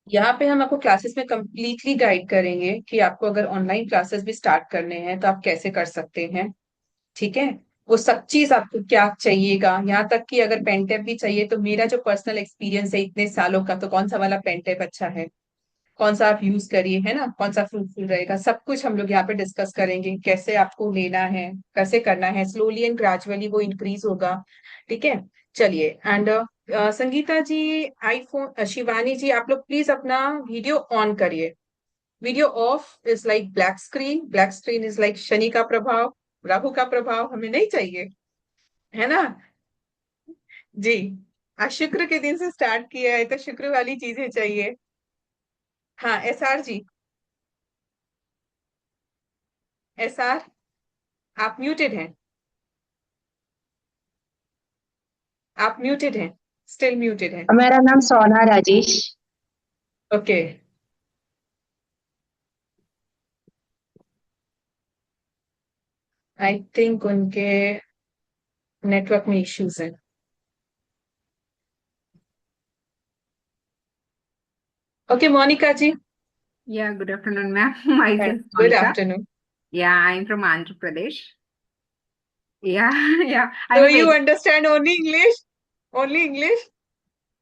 यहाँ पे हम आपको क्लासेस में कंप्लीटली गाइड करेंगे कि आपको अगर ऑनलाइन क्लासेस भी स्टार्ट करने हैं तो आप कैसे कर सकते हैं। ठीक है। वो सब चीज आपको क्या चाहिएगा, यहाँ तक कि अगर पेन टेप भी चाहिए तो मेरा जो पर्सनल एक्सपीरियंस है इतने सालों का, तो कौन सा वाला पेन टेप अच्छा है, कौन सा आप यूज करिए, है ना, कौन सा फ्रूटफुल रहेगा, सब कुछ हम लोग यहाँ पे डिस्कस करेंगे। कैसे आपको लेना है, कैसे करना है, स्लोली एंड ग्रेजुअली वो इंक्रीज होगा। ठीक है। चलिए। एंड संगीता जी, आईफोन, शिवानी जी, आप लोग प्लीज अपना वीडियो ऑन करिए। Video off is like black screen, black screen is like Shani का प्रभाव, राहु का प्रभाव हमें नहीं चाहिए, है ना। जी। आज शुक्र के दिन से स्टार्ट किया है तो शुक्र वाली चीजें चाहिए। हाँ, एसआर जी। एसआर, आप म्यूटेड हैं। आप म्यूटेड हैं, स्टिल म्यूटेड हैं। मेरा नाम Sona Rajesh. Okay. I think उनके नेटवर्क में इश्यूज हैं। Okay, Monica ji. Yeah, good afternoon, ma'am. Myself, good Monica. Afternoon. Yeah, I'm from Andhra Pradesh. Yeah, yeah. I So have you very, understand only English? Only English?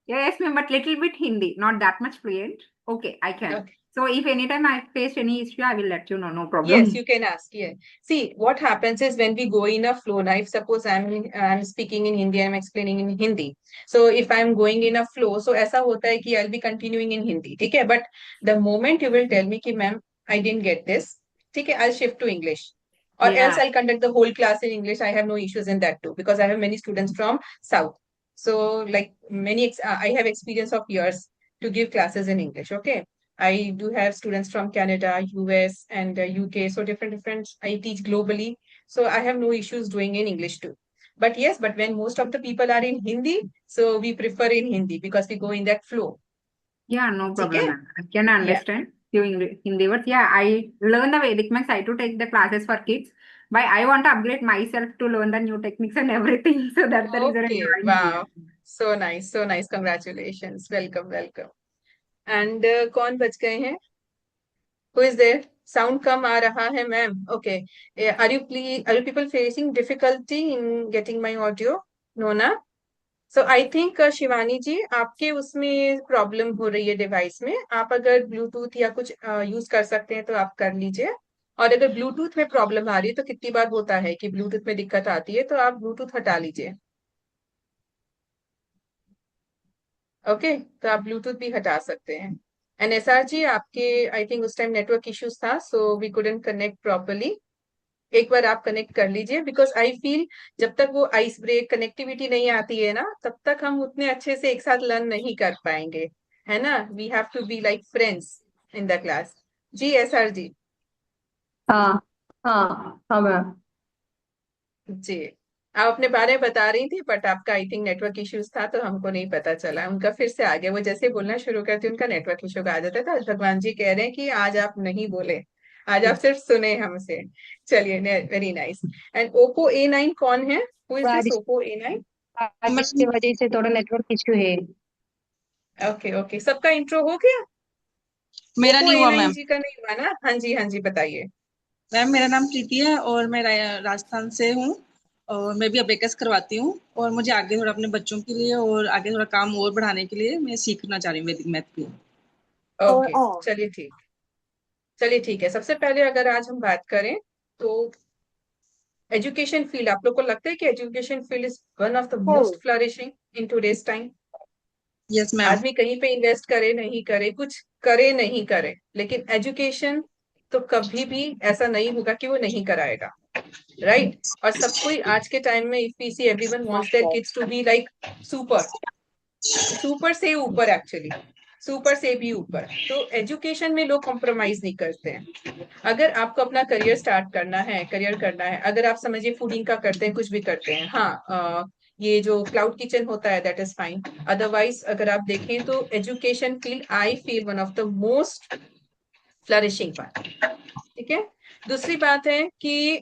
yes, ma'am, but little bit Hindi, not that much fluent. Okay, I can. Okay. So if anytime I face any issue, I will let you know. No Yes, problem. you can ask. Yeah. See, what happens is when we go in a flow. Now, if suppose I'm speaking in Hindi, I'm explaining in Hindi. So if I'm going in a flow, so ऐसा होता है कि I'll be continuing in Hindi. ठीक है. But the moment you will tell me कि ma'am, I didn't get this. ठीक है. I'll shift to English. Or else Yeah, I'll conduct the whole class in English. I have no issues in that too because I have many students from South. So like I have experience of years to give classes in English. Okay. I do have students from Canada, US, and UK. So different. I teach globally, so I have no issues doing in English too. But yes, but when most of the people are in Hindi, so we prefer in Hindi because we go in that flow. yeah, no ठीक problem, है? ma'am. I can Yeah. understand you Hindi words. Yeah, I learn the Vedic maths. I to take the classes for kids. But I want to upgrade myself to learn the new techniques and everything. So that's the reason I Okay. joined here. Wow. So nice. So nice. Congratulations. Welcome. Welcome. And कौन बच गए हैं? Who is there? Sound कम आ रहा है, ma'am. Okay. Are you people facing difficulty in getting my audio? No, na? So I think Shivani ji, आपके उसमें problem हो रही है डिवाइस में। आप अगर ब्लूटूथ या कुछ यूज कर सकते हैं तो आप कर लीजिए। और अगर ब्लूटूथ में प्रॉब्लम आ रही है तो कितनी बार होता है कि ब्लूटूथ में दिक्कत आती है, तो आप ब्लूटूथ हटा लीजिए। ओके। तो आप ब्लूटूथ भी हटा सकते हैं। एंड एसआर जी, आपके आई थिंक उस टाइम नेटवर्क इश्यूज था, so we couldn't connect properly. एक बार आप कनेक्ट कर लीजिए बिकॉज आई फील जब तक वो आइस ब्रेक कनेक्टिविटी नहीं आती है ना, तब तक हम उतने अच्छे से एक साथ लर्न नहीं कर पाएंगे, है ना। We have to be like friends in the class. जी एसआर जी। हाँ हाँ हाँ मैम। जी। आप अपने बारे में बता रही थी बट आपका आई थिंक नेटवर्क इश्यूज था तो हमको नहीं पता चला। उनका फिर से आ गया, वो जैसे बोलना शुरू करते उनका नेटवर्क इश्यू आ जाता था। आज भगवान जी कह रहे हैं कि आज आप नहीं बोले, आज आप सिर्फ सुने हमसे। चलिए, very nice. And Oppo A9 कौन है? हु इज दिस बारिश ओप्पो A9? बारिश की वजह से थोड़ा नेटवर्क इश्यू है। ओके ओके, सबका इंट्रो हो गया? मेरा ओप्पो नहीं ए हुआ नाइन मैम। जी का नहीं हुआ ना? हाँ जी, हाँ जी, बताइए। मैम मेरा नाम प्रीति है और मैं राजस्थान से हूँ। और मैं भी अबेकस करवाती हूँ और मुझे आगे थोड़ा अपने बच्चों के लिए और आगे थोड़ा काम और बढ़ाने के लिए मैं सीखना चाह रही हूँ वैदिक मैथ भी। ओके, चलिए ठीक। चलिए ठीक है। सबसे पहले अगर आज हम बात करें तो एजुकेशन फील्ड, आप लोग को लगता है कि education field is one of the most flourishing in today's time? Yes ma'am. आदमी कहीं पे इन्वेस्ट करे नहीं करे, कुछ करे नहीं करे, लेकिन एजुकेशन तो कभी भी ऐसा नहीं होगा कि वो नहीं कराएगा, राइट। और सब कोई आज के टाइम में, if we see, everyone wants their kids to be like super, super से ऊपर, एक्चुअली सुपर से भी ऊपर। तो एजुकेशन में लोग कॉम्प्रोमाइज नहीं करते हैं। अगर आपको अपना करियर स्टार्ट करना है, करियर करना है, अगर आप समझिए फूडिंग का करते हैं, कुछ भी करते हैं, हाँ, ये जो क्लाउड किचन होता है दैट इज फाइन। अदरवाइज अगर आप देखें तो education field I feel one of the most flourishing part. ठीक है। दूसरी बात है कि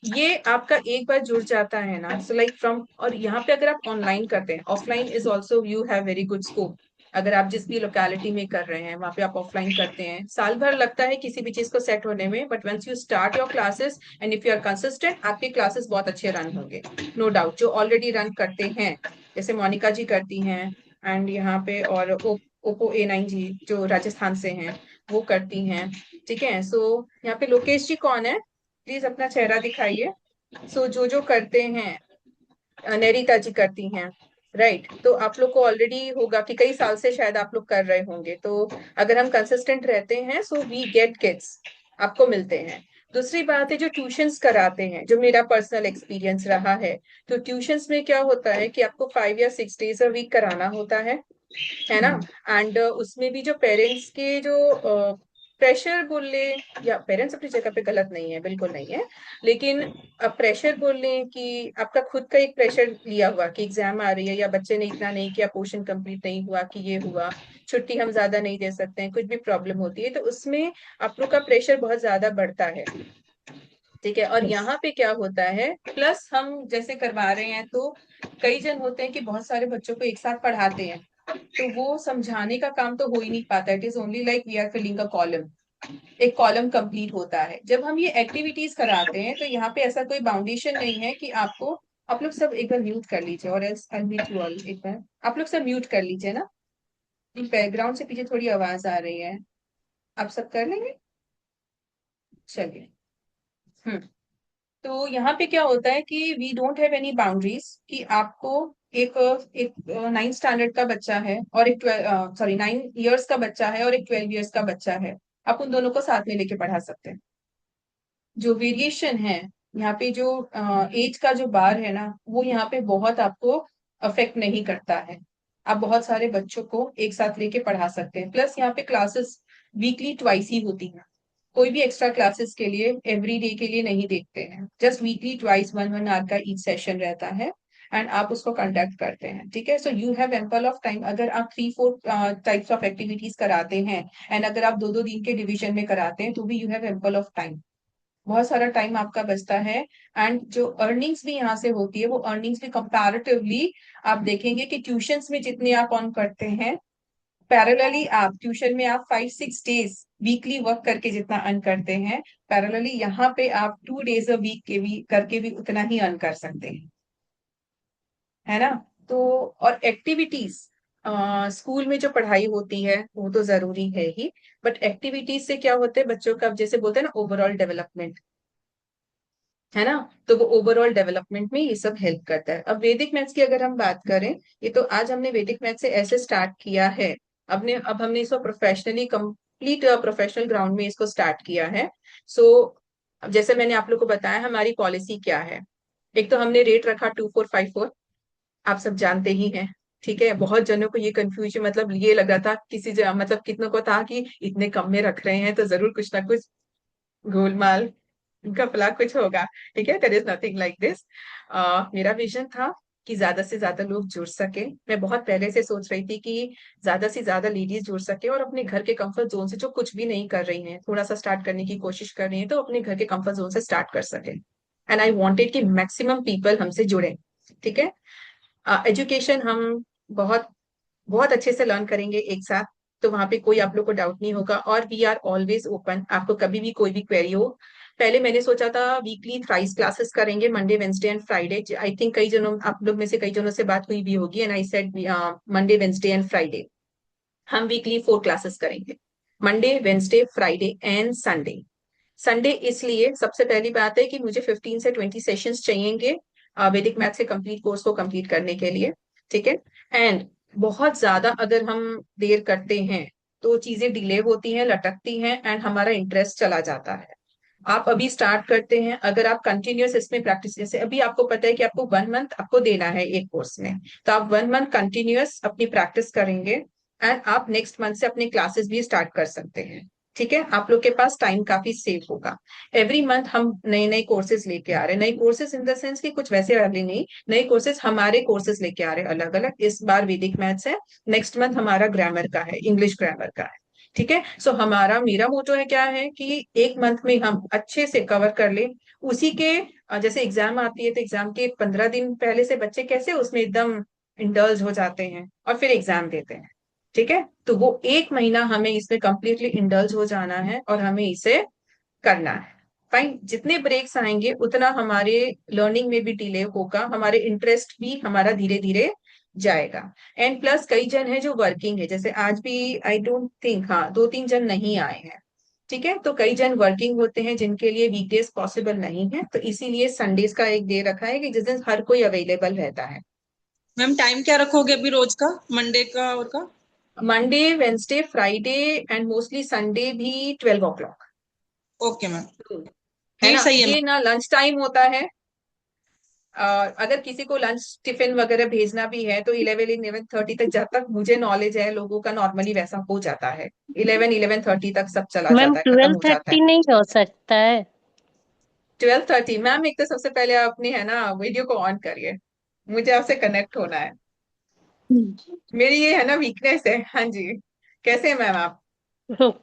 ये आपका एक बार जुड़ जाता है ना, सो लाइक फ्रॉम, और यहाँ पे अगर आप ऑनलाइन करते हैं, offline is also you have very good scope. अगर आप जिस भी लोकेलिटी में कर रहे हैं वहां पे आप ऑफलाइन करते हैं, साल भर लगता है किसी भी चीज को सेट होने में, but once you start your classes and if you are consistent, आपके क्लासेस बहुत अच्छे रन होंगे, नो डाउट। जो ऑलरेडी रन करते हैं, जैसे मोनिका जी करती हैं, एंड यहाँ पे और ओप्पो A9 जी जो राजस्थान से हैं वो करती हैं, ठीक है। सो यहाँ पे लोकेश जी कौन है, प्लीज अपना चेहरा दिखाइए। सो जो करते हैं, नेरिता जी करती हैं, राइट। तो आप लोग को ऑलरेडी होगा कि कई साल से शायद आप लोग कर रहे होंगे, तो अगर हम कंसिस्टेंट रहते हैं सो वी गेट किड्स, आपको मिलते हैं। दूसरी बात है जो ट्यूशंस कराते हैं, जो मेरा पर्सनल एक्सपीरियंस रहा है, तो ट्यूशंस में क्या होता है कि आपको 5 या 6 days अ वीक कराना होता है ना। एंड उसमें भी जो पेरेंट्स के जो प्रेशर बोल ले, या पेरेंट्स अपनी जगह पे गलत नहीं है, बिल्कुल नहीं है, लेकिन अब प्रेशर बोल लें कि आपका खुद का एक प्रेशर लिया हुआ कि एग्जाम आ रही है, या बच्चे ने इतना नहीं किया, पोर्शन कंप्लीट नहीं हुआ, कि ये हुआ, छुट्टी हम ज्यादा नहीं दे सकते हैं, कुछ भी प्रॉब्लम होती है, तो उसमें आप लोग का प्रेशर बहुत ज्यादा बढ़ता है, ठीक है। और यहाँ पे क्या होता है, प्लस हम जैसे करवा रहे हैं तो कई जन होते हैं कि बहुत सारे बच्चों को एक साथ पढ़ाते हैं, तो वो समझाने का काम तो हो ही नहीं पाता, it is only like we are filling a column, एक कॉलम कंप्लीट होता है। जब हम ये एक्टिविटीज कराते हैं तो यहाँ पे ऐसा कोई बाउंडेशन नहीं है कि आपको, आप लोग सब एक बार म्यूट कर लीजिए, और else I mute you all, एक बार आप लोग सब म्यूट कर लीजिए ना, बैकग्राउंड से पीछे थोड़ी आवाज आ रही है, आप सब कर लेंगे, चलिए। हम्म। तो यहाँ पे क्या होता है कि we don't have any boundaries, कि आपको एक एक 9th स्टैंडर्ड का बच्चा है और एक 9 years का बच्चा है और एक 12 years का बच्चा है, आप उन दोनों को साथ में लेके पढ़ा सकते हैं। जो वेरिएशन है यहाँ पे, जो एज का जो बार है ना, वो यहाँ पे बहुत आपको अफेक्ट नहीं करता है, आप बहुत सारे बच्चों को एक साथ लेके पढ़ा सकते हैं। प्लस यहाँ पे क्लासेस वीकली ट्वाइस ही होती हैं, कोई भी एक्स्ट्रा क्लासेस के लिए एवरी डे के लिए नहीं देखते हैं, जस्ट वीकली ट्वाइस 1 1 आवर का ईच सेशन रहता है, एंड आप उसको कंडक्ट करते हैं, ठीक है। So you have ample of time, अगर आप 3 4 टाइप्स ऑफ एक्टिविटीज कराते हैं, एंड अगर आप 2 2 दिन के डिवीजन में कराते हैं, तो भी you have ample of time, बहुत सारा टाइम आपका बचता है। एंड जो अर्निंग्स भी यहाँ से होती है, वो अर्निंग्स भी कंपैरेटिवली आप देखेंगे कि ट्यूशंस में जितने आप ऑन करते हैं, पैरेलली आप ट्यूशन में आप 5 6 days वीकली वर्क करके जितना अर्न करते हैं, पैरेलली यहाँ पे आप 2 days अ वीक के भी करके भी उतना ही अर्न कर सकते हैं, है ना। तो और एक्टिविटीज, स्कूल में जो पढ़ाई होती है वो तो जरूरी है ही, बट एक्टिविटीज से क्या होता है बच्चों का, जैसे बोलते हैं ना, ओवरऑल डेवलपमेंट, है ना। तो वो ओवरऑल डेवलपमेंट में ये सब हेल्प करता है। अब वैदिक मैथ्स की अगर हम बात करें, ये तो आज हमने वैदिक मैथ्स से ऐसे स्टार्ट किया है, अब हमने इसको प्रोफेशनली कंप्लीट प्रोफेशनल ग्राउंड में इसको स्टार्ट किया है। सो जैसे मैंने आप लोग को बताया हमारी पॉलिसी क्या है, एक तो हमने रेट रखा 2454, आप सब जानते ही हैं, ठीक है। बहुत जनों को ये कंफ्यूजन, मतलब ये लग रहा था मतलब कितनों को था कि इतने कम में रख रहे हैं तो जरूर कुछ ना कुछ गोलमाल घपला कुछ होगा, ठीक है। There is nothing like this. मेरा विजन था कि ज्यादा से ज्यादा लोग जुड़ सके, मैं बहुत पहले से सोच रही थी कि ज्यादा से ज्यादा लेडीज जुड़ सके और अपने घर के कंफर्ट जोन से, जो कुछ भी नहीं कर रही हैं, थोड़ा सा स्टार्ट करने की कोशिश कर रही हैं, तो अपने घर के कंफर्ट जोन से स्टार्ट कर सके, एंड आई वांटेड कि मैक्सिमम पीपल हमसे जुड़े, ठीक है। एजुकेशन हम बहुत बहुत अच्छे से लर्न करेंगे एक साथ, तो वहां पे कोई आप लोग को डाउट नहीं होगा, और वी आर ऑलवेज ओपन, आपको कभी भी कोई भी क्वेरी हो। पहले मैंने सोचा था वीकली थ्राइस क्लासेस करेंगे, Monday Wednesday and Friday, I think कई जनों आप लोग में से कई जनों से बात हुई भी होगी, and I said Monday Wednesday and Friday हम वीकली 4 क्लासेस करेंगे, Monday Wednesday Friday and Sunday. Sunday इसलिए, सबसे पहली बात है कि मुझे 15 से 20 सेशंस चाहिएंगे वैदिक मैथ से कंप्लीट कोर्स को कंप्लीट करने के लिए, ठीक है। एंड बहुत ज्यादा अगर हम देर करते हैं तो चीजें डिले होती हैं, लटकती हैं, एंड हमारा इंटरेस्ट चला जाता है। आप अभी स्टार्ट करते हैं, अगर आप कंटिन्यूअस इसमें प्रैक्टिस, जैसे अभी आपको पता है कि आपको 1 मंथ आपको देना है एक कोर्स में, तो आप 1 मंथ कंटिन्यूअस अपनी प्रैक्टिस करेंगे, एंड आप नेक्स्ट मंथ से अपनी क्लासेस भी स्टार्ट कर सकते हैं, ठीक है। आप लोग के पास टाइम काफी सेव होगा। एवरी मंथ हम नए नए कोर्सेज लेके आ रहे हैं, नए कोर्सेज इन द सेंस कि कुछ वैसे वाले नहीं, नए कोर्सेज, हमारे कोर्सेज लेके आ रहे हैं अलग अलग। इस बार वैदिक मैथ्स है, नेक्स्ट मंथ हमारा ग्रामर का है, इंग्लिश ग्रामर का है, ठीक है। सो हमारा मेरा मोटो है क्या है कि एक मंथ में हम अच्छे से कवर कर ले, उसी के जैसे एग्जाम आती है तो एग्जाम के 15 दिन पहले से बच्चे कैसे उसमें एकदम इंडल्ज हो जाते हैं और फिर एग्जाम देते हैं, ठीक है, तो वो 1 महीना हमें इसमें कंप्लीटली इंडल्ज हो जाना है और हमें इसे करना है। फाइन, जितने ब्रेक्स आएंगे उतना हमारे लर्निंग में भी डिले होगा, हमारे इंटरेस्ट भी हमारा धीरे धीरे जाएगा। एंड प्लस कई जन है जो वर्किंग है, जैसे आज भी आई डोंट थिंक, हाँ 2-3 जन नहीं आए हैं। ठीक है, तो कई जन वर्किंग होते हैं जिनके लिए वीकडेज पॉसिबल नहीं है, तो इसीलिए संडेज का एक डे रखा है कि जिस दिन हर कोई अवेलेबल रहता है। मैम टाइम क्या रखोगे अभी रोज का, मंडे का और का? Monday, Wednesday, Friday and mostly Sunday भी 12 o'clock। ओके मैम, है ये ना, सही है ये मैम। ना लंच टाइम होता है। अगर किसी को लंच टिफिन वगैरह भेजना भी है तो 11-11:30 तक, जब तक मुझे नॉलेज है लोगों का नॉर्मली वैसा हो जाता है, 11-11:30 तक सब चला मैम जाता है, खत्म ट्वेल्व हो जाता है। थर्टी नहीं हो सकता है? 12:30 मैम, एक तो सबसे पहले आप अपनी है ना वीडियो को ऑन करिए, मुझे आपसे कनेक्ट होना है, मेरी ये है ना वीकनेस है। हाँ जी, कैसे हैं मैम आप?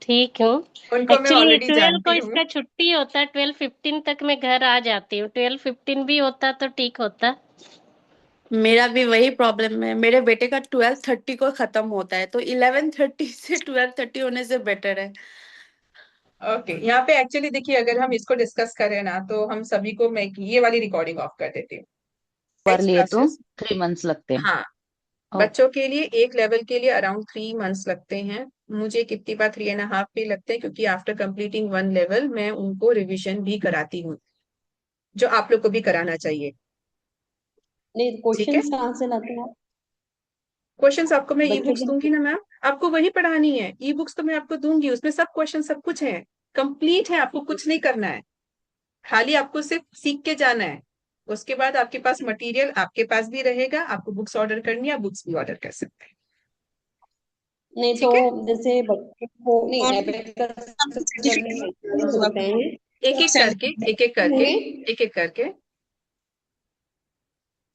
ठीक हूँ। उनको मैं एक्चुअली ऑलरेडी 12 को जानती हूँ। इसका छुट्टी होता है, 12:15 तक मैं घर आ जाती हूँ। 12:15 भी होता तो ठीक होता। मेरा भी वही प्रॉब्लम है, मेरे बेटे का 12:30 को खत्म होता है, तो 11:30 से 12:30 होने से बेटर है। ओके, यहाँ पे एक्चुअली देखिए, अगर हम इसको डिस्कस करें ना तो हम सभी को, मैं ये वाली रिकॉर्डिंग ऑफ कर देती हूँ। पर नेक्स्ट लिए तो क्लासेस, 3 मंथ्स लगते हैं। हाँ, ओ, बच्चों के लिए एक लेवल के लिए अराउंड 3 मंथ्स लगते हैं। मुझे कितनी बार 3.5 भी लगते हैं, क्योंकि आफ्टर कंप्लीटिंग 1 लेवल मैं उनको रिवीजन भी कराती हूँ, जो आप लोग को भी कराना चाहिए। नहीं, ठीक है, क्वेश्चंस कहाँ से लाते हैं आप क्वेश्चंस आपको मैं ई बच्चों बुक्स के दूंगी लिए? ना मैम, आपको वही पढ़ानी है, ई बुक्स तो मैं आपको दूंगी, उसमें सब क्वेश्चन सब कुछ है, कंप्लीट है, आपको कुछ नहीं करना है, खाली आपको सिर्फ सीख के जाना है। उसके बाद आपके पास मटेरियल आपके पास भी रहेगा, आपको बुक्स ऑर्डर करनी है, आप बुक्स भी ऑर्डर कर सकते हैं। नहीं तो ठीक है, जैसे बच्चों को नहीं, और एबेकस करने में सर्टिफिकेट एग्जाम्स होगा होते हैं, एक एक सेंड। करके, एक एक करके, होंगे। एक एक करके।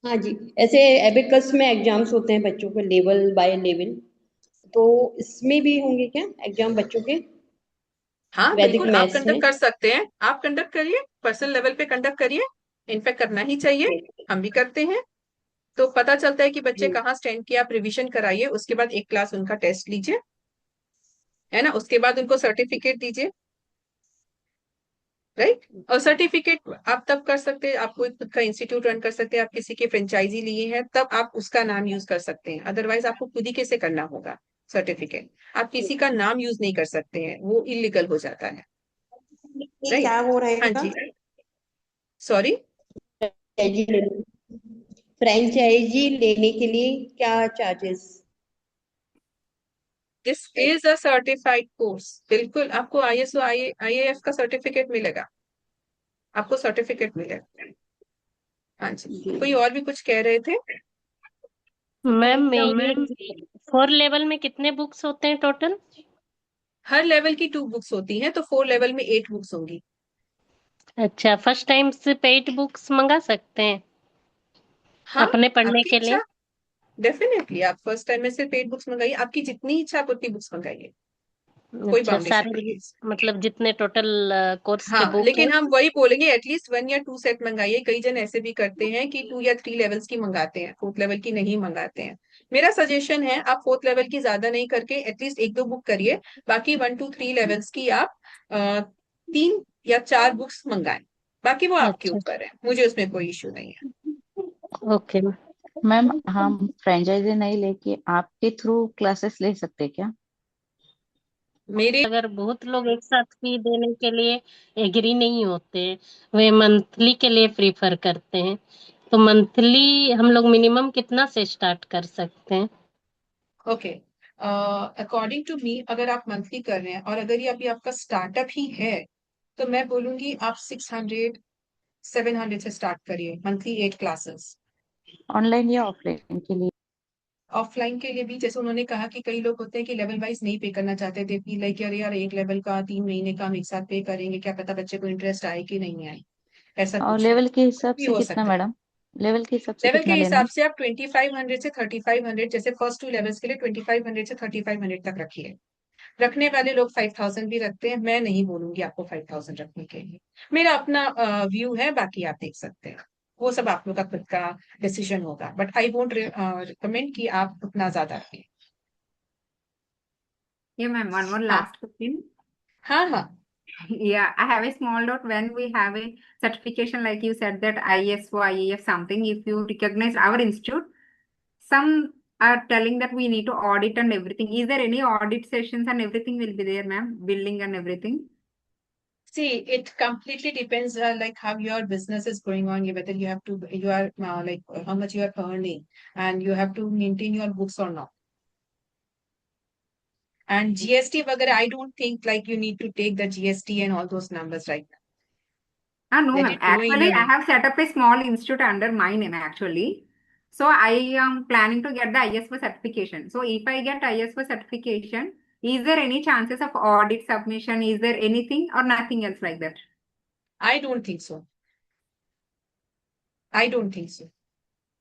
हाँ जी, ऐसे एबेकस में एग्जाम्स होते हैं बच्चों को लेवल बाय लेवल, तो इसमें भी होंगे क्या एग्जाम बच्चों के? हाँ वैदिक बिल्कुल, आप मैथ्स कंडक्ट में। कर सकते हैं, आप कंडक्ट करिए, पर्सनल लेवल पे कंडक्ट करिए, इनफैक्ट करना ही चाहिए, हम भी करते हैं। तो पता चलता है कि बच्चे जी कहाँ स्टैंड किए, आप रिवीजन कराइए, उसके बाद एक क्लास उनका टेस्ट लीजिए, है ना, उसके बाद उनको सर्टिफिकेट दीजिए, राइट। और सर्टिफिकेट आप तब कर सकते हैं, आप कोई खुद का इंस्टीट्यूट रन कर सकते हैं, आप किसी के फ्रेंचाइजी लिए हैं तब आप उसका नाम यूज कर सकते हैं, अदरवाइज आपको खुद ही कैसे करना होगा सर्टिफिकेट, आप किसी का नाम यूज नहीं कर सकते हैं, वो इलीगल हो जाता है, ये राइट। क्या वो हाँ रहेगा? जी, सॉरी। फ्रेंचाइजी लेने के लिए क्या charges? This is a certified course, बिल्कुल आपको ISO IAF का सर्टिफिकेट मिलेगा, आपको सर्टिफिकेट मिलेगा। हाँ जी, कोई और भी कुछ कह रहे थे? मैम ये 4 लेवल में कितने बुक्स होते हैं टोटल? हर लेवल की 2 बुक्स होती हैं, तो 4 लेवल में 8 बुक्स होंगी। अच्छा, फर्स्ट टाइम से पेड बुक्स मंगा सकते हैं हाँ, अपने पढ़ने आपकी के इच्छा, लिए? डेफिनेटली आप फर्स्ट टाइम में से पेड बुक्स मंगाइए, आपकी जितनी इच्छा आप उतनी बुक्स मंगाइए, कोई अच्छा, बाउंडेशन सारे नहीं है। मतलब जितने टोटल कोर्स के हाँ, बुक हैं। लेकिन हम वही बोलेंगे एटलीस्ट 1 या 2 सेट मंगाइए, कई जन ऐसे भी करते हैं कि 2 या 3 लेवल्स की मंगाते हैं, 4th लेवल की नहीं मंगाते हैं। मेरा सजेशन है आप 4th लेवल की ज्यादा नहीं करके एटलीस्ट 1-2 बुक करिए, बाकी 1 2 3 लेवल्स की आप 3 या 4 बुक्स मंगाएं, बाकी वो आपके अच्छा, ऊपर है, मुझे उसमें कोई इश्यू नहीं है। ओके। मैम हम फ्रेंचाइजी नहीं लेके आपके थ्रू क्लासेस ले सकते हैं क्या? मेरे अगर बहुत लोग एक साथ फी देने के लिए एग्री नहीं होते, वे मंथली के लिए प्रीफर करते हैं, तो मंथली हम लोग मिनिमम कितना से स्टार्ट कर सकते हैं? ओके, अकॉर्डिंग टू मी, अगर आप मंथली कर रहे हैं और अगर ये अभी आपका स्टार्टअप ही है, तो मैं बोलूंगी आप 600-700 से स्टार्ट करिए, मंथली 8 क्लासेस। ऑनलाइन या ऑफलाइन के लिए? ऑफलाइन के लिए भी, जैसे उन्होंने कहा कि कई लोग होते हैं कि लेवल वाइज नहीं पे करना चाहते थे, फील लाइक यार यार एक लेवल का 3 महीने का हम एक साथ पे करेंगे, क्या पता बच्चे को इंटरेस्ट आए कि नहीं आए, ऐसा और कुछ है, लेवल के हिसाब भी से हो कितना सकता है। मैडम? लेवल के हिसाब से लेवल के कितना लेना हिसाब है? से आप 2500 से 3500, जैसे फर्स्ट 2 लेवल्स के लिए 2500 से 3500 तक रखिए। रखने वाले लोग 5000 भी रखते हैं, मैं नहीं बोलूंगी आपको 5000 रखने के लिए, मेरा अपना व्यू है, बाकी आप देख सकते हैं, वो सब आप लोग का खुद का डिसीजन होगा, बट आई वोंट रिकमेंड कि आप उतना ज्यादा रखें। Yeah, ma'am. One more हाँ last question. हाँ हाँ Yeah, I have a small doubt when we have a certification, like you said that ISO, IEF something. If you recognize our institute, some are telling that we need to audit and everything. Is there any audit sessions and everything will be there, ma'am? Billing and everything. See, it completely depends, like how your business is going on, whether you have to, you are like how much you are earning, and you have to maintain your books or not. And GST, वगैरह, I don't think like you need to take the GST and all those numbers right now. Ah, no, Let ma'am. it go in Actually, a I way. have set up a small institute under my name, actually. So I am planning to get the ISO certification. So if I get ISO certification, is there any chances of audit submission? Is there anything or nothing else like that? I don't think so. I don't think so.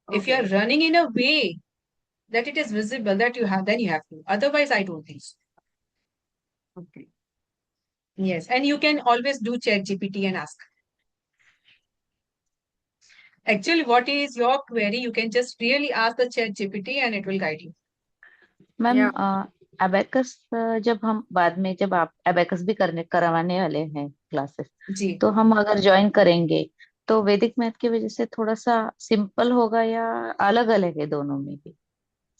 If you are Okay. running in a way that it is visible that you have, then you have to. Otherwise, I don't think so. Okay. Yes, and you can always do Chat GPT and ask. Actually, what is your query? You can just really ask the Chat GPT and it will guide you. Ma'am Yeah. Abacus जब हम बाद में, जब आप abacus भी करवाने वाले हैं क्लासेस, जी, तो हम अगर ज्वाइन करेंगे तो वैदिक मैथ की वजह से थोड़ा सा सिंपल होगा या अलग अलग है दोनों में भी?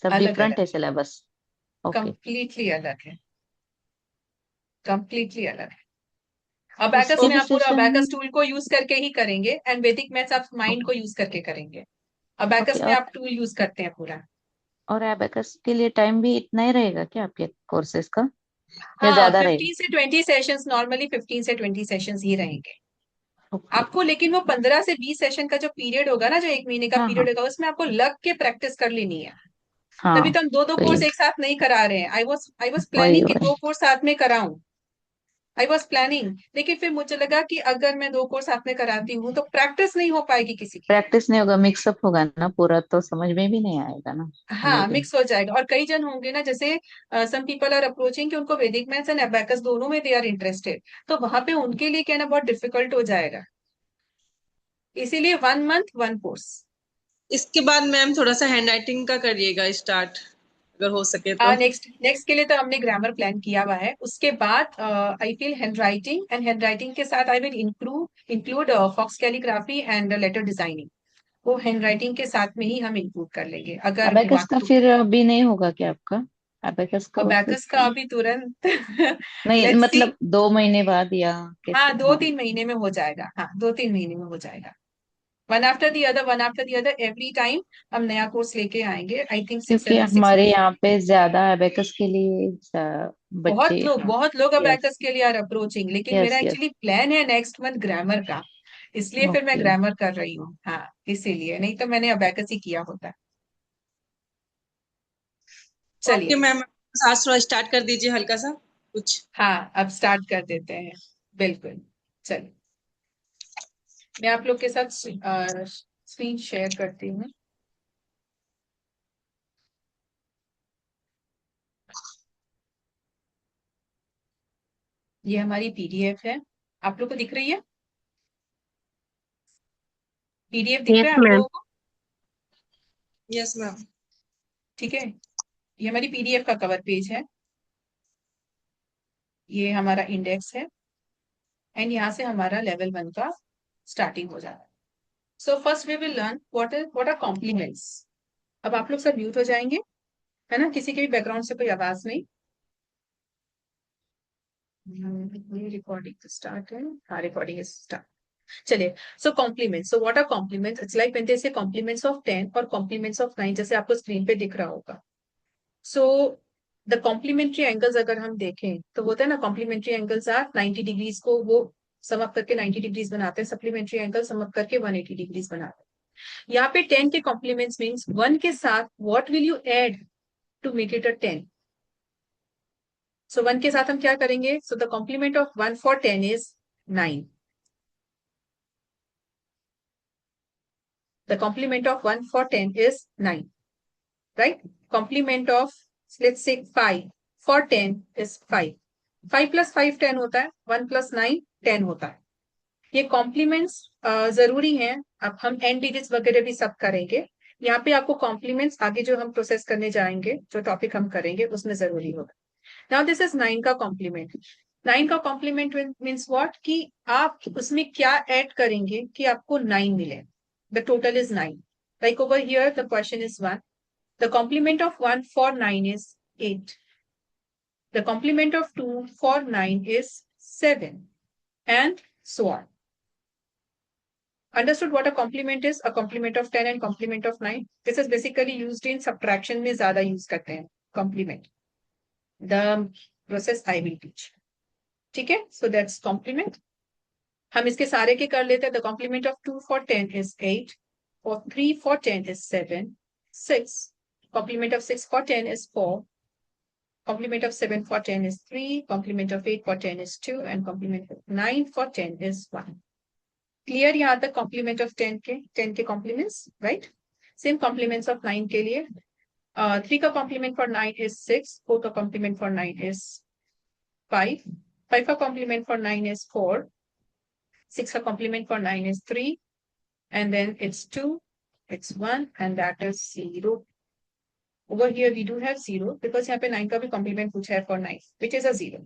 सब अलग डिफरेंट अलग है है, सिलेबस? ओके। कंप्लीटली अलग है, कंप्लीटली अलग है। अबैकस उसके में भी आप पूरा सेशन? अबैकस टूल को यूज करके ही करेंगे, एंड वैदिक मैथ्स आप माइंड को यूज करके करेंगे। ओके। अबैकस में आप टूल यूज करते हैं पूरा। और अबेकस के लिए टाइम भी इतना ही रहेगा क्या आपके कोर्सेज का, या हाँ, ज्यादा रहेगा? 15 से 20 सेशंस, नॉर्मली 15 से 20 सेशंस ही रहेंगे ओके। आपको। लेकिन वो 15 से 20 सेशन का जो पीरियड होगा ना, जो 1 महीने का हाँ पीरियड हाँ होगा, उसमें आपको लग के प्रैक्टिस कर लेनी है। तभी हाँ। तो हम दो दो कोर्स वही एक साथ नहीं करा रहे हैं। आई वॉज वही प्लानिंग कि वही। 2 कोर्स साथ में कराऊं। आई वॉज प्लानिंग, लेकिन फिर मुझे लगा कि अगर मैं 2 कोर्स साथ में कराती हूँ तो प्रैक्टिस नहीं हो पाएगी किसी की। प्रैक्टिस नहीं होगा, मिक्सअप होगा ना पूरा, तो समझ में भी नहीं आएगा ना हाँ, धीरे। मिक्स हो जाएगा। और कई जन होंगे ना, जैसे सम पीपल आर अप्रोचिंग कि उनको वैदिक मैथ्स एंड अबैकस दोनों में दे आर इंटरेस्टेड, तो वहां पे उनके लिए क्या ना बहुत डिफिकल्ट हो जाएगा। इसीलिए 1 मंथ 1 कोर्स। इसके बाद मैम थोड़ा सा हैंड राइटिंग का करिएगा स्टार्ट, अगर हो सके तो। नेक्स्ट नेक्स्ट के लिए तो हमने ग्रामर प्लान किया हुआ है। उसके बाद I feel handwriting, and handwriting के साथ I will include faux calligraphy and letter designing. वो हैंड राइटिंग के साथ में ही हम इंक्लूड कर लेंगे अगर यू अबेकस वांट का टू। फिर अभी नहीं होगा क्या आपका? अबेकस का फिर अबैकस का अभी तुरंत नहीं, लेट्स सी। मतलब 2 महीने बाद या हाँ, कैसे? दो हाँ। तीन महीने में हो जाएगा। हाँ, 2-3 महीने में हो जाएगा। One after the other, one after the other, every time हम नया कोर्स लेके आएंगे। आई थिंक सिक्स क्योंकि सेवन सिक्स हमारे यहाँ पे ज्यादा अबेकस के लिए बच्चे। हाँ। बहुत लोग यस अबैकस के लिए आर अप्रोचिंग, लेकिन यस मेरा यस। एक्चुअली प्लान है नेक्स्ट मंथ ग्रामर का। इसलिए फिर मैं ओके। ग्रामर कर रही हूँ। हाँ, इसीलिए, नहीं तो मैंने अबैकस ही किया होता। ओके चलिए। मैम, आज थोड़ा स्टार्ट कर दीजिए हल्का सा कुछ। हाँ, अब स्टार्ट कर देते हैं। बिल्कुल। चलिए, मैं आप लोग के साथ स्क्रीन शेयर करती हूँ। ये हमारी पीडीएफ है, आप लोग को दिख रही है? पीडीएफ दिख रहा यस है आप मैम। लोगों को? Yes ma'am. ठीक है, ये हमारी पीडीएफ का कवर पेज है, ये हमारा इंडेक्स है, एंड यहाँ से हमारा लेवल 1 का स्टार्टिंग हो जाता है। So first we will learn what are complements. अब आप लोग सब म्यूट हो जाएंगे, है ना? किसी के भी बैकग्राउंड से कोई आवाज नहीं। ये रिकॉर्डिंग स्टार्ट है। हाँ, रिकॉर्डिंग स्टार्ट। चलिए, so compliments, so what are compliments? It's like when they say compliments of 10 और कॉम्प्लीमेंट्स ऑफ 9, जैसे आपको स्क्रीन पे दिख रहा होगा। सो द कॉम्प्लीमेंट्री एंगल्स अगर हम देखें तो होता है ना, कॉम्प्लीमेंट्री एंगल्स आर 90 डिग्रीज को वो सम अप करके 90 डिग्रीज बनाते हैं, सप्लीमेंट्री एंगल सम अप करके 180 डिग्रीज बनाते हैं। यहाँ पे 10 के कॉम्प्लीमेंट्स मीन्स 1 के साथ what will you add to make it a 10। So 1 के साथ हम क्या करेंगे? So the complement of 1 for 10 is 9। The complement of 1 for 10 is 9, right? Complement of, let's say, 5 for 10 is 5. 5 plus 5 10 होता है, 1 plus 9 10 होता है। ये कॉम्प्लीमेंट्स जरूरी हैं। अब हम एंड डिजिट्स वगैरह भी सब करेंगे। यहाँ पे आपको कॉम्प्लीमेंट्स आगे जो हम प्रोसेस करने जाएंगे, जो टॉपिक हम करेंगे उसमें जरूरी होगा। नाउ दिस इज 9 का कॉम्प्लीमेंट। 9 का कॉम्प्लीमेंट मीन्स व्हाट, कि आप उसमें क्या ऐड करेंगे कि आपको 9 मिले। The total is 9। Like over here the question is 1, the complement of 1 for 9 is 8, the complement of 2 for 9 is 7, and so on. Understood what a complement is? A complement of 10 and complement of 9. This is basically used in subtraction में ज्यादा use करते हैं complement. The process I will teach. ठीक है? So that's complement. हम इसके सारे के कर लेते हैं. The complement of 2 for 10 is 8. For 3 for 10 is 7. 6. Complement of 6 for 10 is 4. Complement of 7 for 10 is 3. Complement of 8 for 10 is 2. And complement of 9 for 10 is 1. Clear यहाँ तक कॉम्प्लीमेंट ऑफ 10 के complements, right? Same complements of 9 के लिए 3 का complement for 9 is 6, 4 का complement for 9 is 5, 5 का complement for 9 is 4, 6 का complement for 9 is 3, and then it's 2, it's 1, and that is 0. Over here we do have 0 because यहाँ पे 9 का भी कॉम्प्लीमेंट पूछा है फॉर 9, which is a 0.